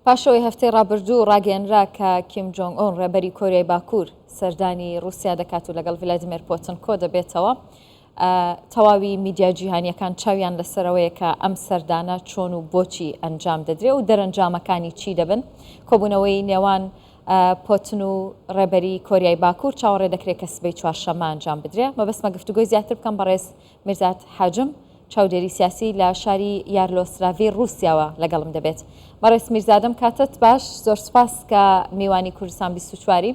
پاشەوەی هەفتەی ڕابردوو ڕاگەیەنرا کە کیم جۆنگ ئۆن ڕێبەری کۆریای باکوور سەردانی رووسیا دەکات و لەگەڵ ڤلادیمیر پۆتن کۆ دەبێتەوە. تەواوی میدیا جیهانیەکان چاویان لەسەرەوەیە کە ئەم سەردانە چۆن و بۆچی ئەنجام دەدرێت و دەرەنجامەکانی چی دەبن. کۆبوونەوەی نێوان پۆتن و ڕێبەری کۆریای باکوور چاوەڕێ دەکرێت کە سبەی چوارشەممە ئەنجام بدرێت. مەبەستمە گفتوگۆی زیاتر بکەم بەڕێز میرزات حاجم چاودێری سیاسی لە شاری یارلۆسلاڤی رووسیاوە لەگەڵم دەبێت. بەڕێز میرزادەم کاتت باش، زۆر سپاس کە میوانی کوردستان 24.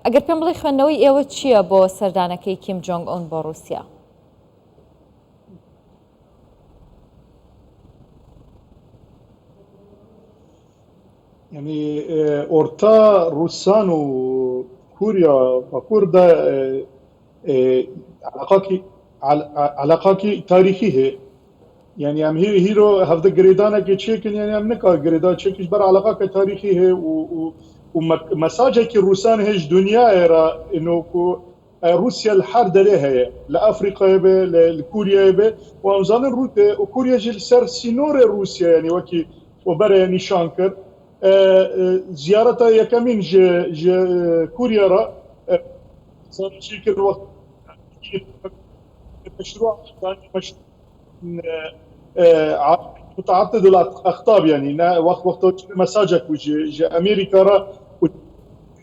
ئەگەر پێم بڵێ خوێندنەوەی ئێوە چییە بۆ سەردانەکەی کیم جۆنگ ئۆن بۆ رووسیا؟ يعني أورتا روسان وكوريا باكوردا علاقاكي تاريخية يعني ام هيرو هفده جريدانا كي تشيكن يعني ام نكا جريدا تشيكش بر علاقاك تاريخية ومساجة كي روسان هيج دنيا era انه روسيا الحرد لها لافريقيا به لكوريا به وامزان وكوريا جل سر سينور روسيا يعني وكي وبرا يعني شانكر زيارته يكمين ج كوريا را صار شيكر وقت مشروع متعدد الاقطاب يعني وقت مساجك وجي امريكا را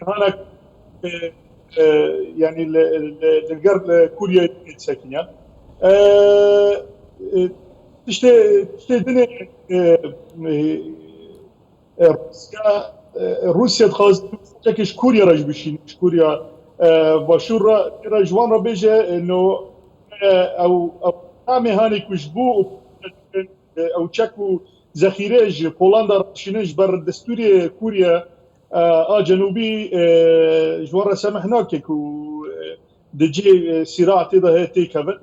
هناك يعني للغرب كوريا ساكنه تشتي روسيا تخاز تكش كوريا راج بشين كوريا باشور رجوان را بيجي انه او عامي هاني كشبو او تشكو ذخيره بولندا شنج بر دستوري كوريا جنوبي جوار سامحناك كو دجي صراع تيدا تيكفن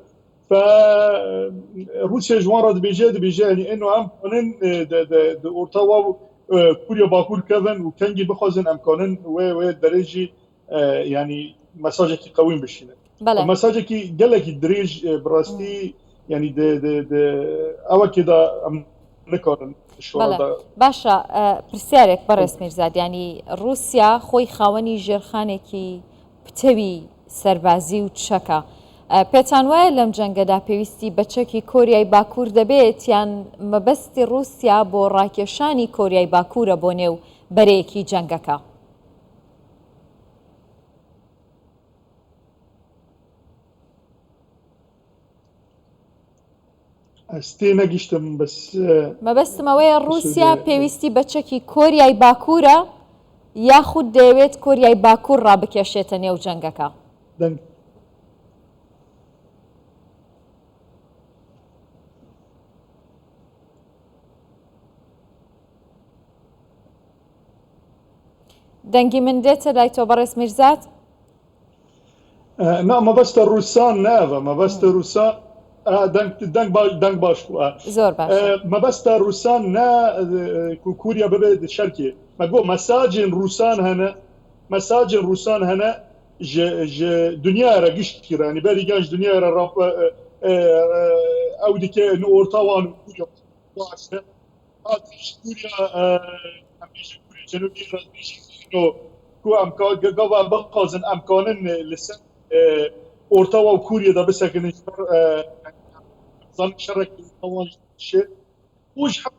فروسيا جوار بيجي يعني انه امكانن اورتاوا كوريا باكور كفن وكانجي بخوزن امكانن و درجي يعني مساجكي قويم بشينه مساجكي قالك دريج براستي يعني د او كده نكون باشە پرسیارێک بەڕێز میرزاد، ینی رووسیا خۆی خاوەنی ژێرخانێکی پتەوی سەربازی و چەکە. پێتان وایە لەم جەنگەدا پێویستی بە چەکی کۆریای باکوور دەبێت یان مەبەستی رووسیا بۆ ڕاکێشانی کۆریای باکوورە بۆ نێو بەرەیەکی جەنگەکە؟ مەبەستمەوەیە رووسیا پێویستی بە چەکی کۆریای باکوورە یاخود دەیەوێت کۆریای باکوور ڕابکێشێتە نێو جەنگەکە؟ دەنگی من دێتە لای تۆ بەڕێز میرزاد؟ نا مەبەستە رووسان ناوە مەبەستە رووسان دەنگ باش زۆر باش مەبەستە رووسان نا کوریا ببێت شەرکێ مەگۆ مەساجین رووسان هەنە دنیارە گشتیرانی بەری گەنج دنیارە ئەو دیکە ئۆرتاوان کوریا جنوبی کو امکان گاوا بخوازن امکانن لسن اورتاوا و کوریا دا بسکنن زن شرک طوال شيء وش حب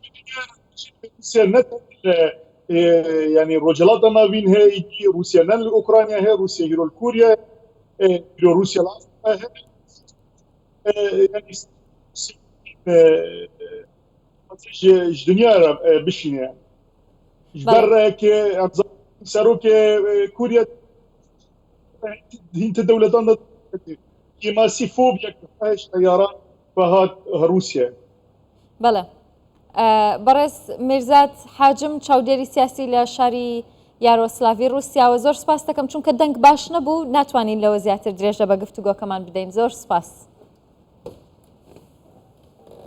روسيا نت يعني رجلات ما بين هي روسيا نن اوكرانيا هي روسيا هيرو كوريا هيرو روسيا يعني الدنيا بشينه جبرك سروك كوريا هي دولتان كما سيفوبيا كفاش طيران فهاد روسيا. بله بەڕێز میرزات حاجم چاودێری سیاسی لە شاری یارۆسلاڤی رووسیاوە زۆر سپاس دەکەم چونکە دەنگ باش نەبوو ناتوانین لەوە زیاتر درێژە بە گفتوگۆکەمان بدەین. زۆر سپاس.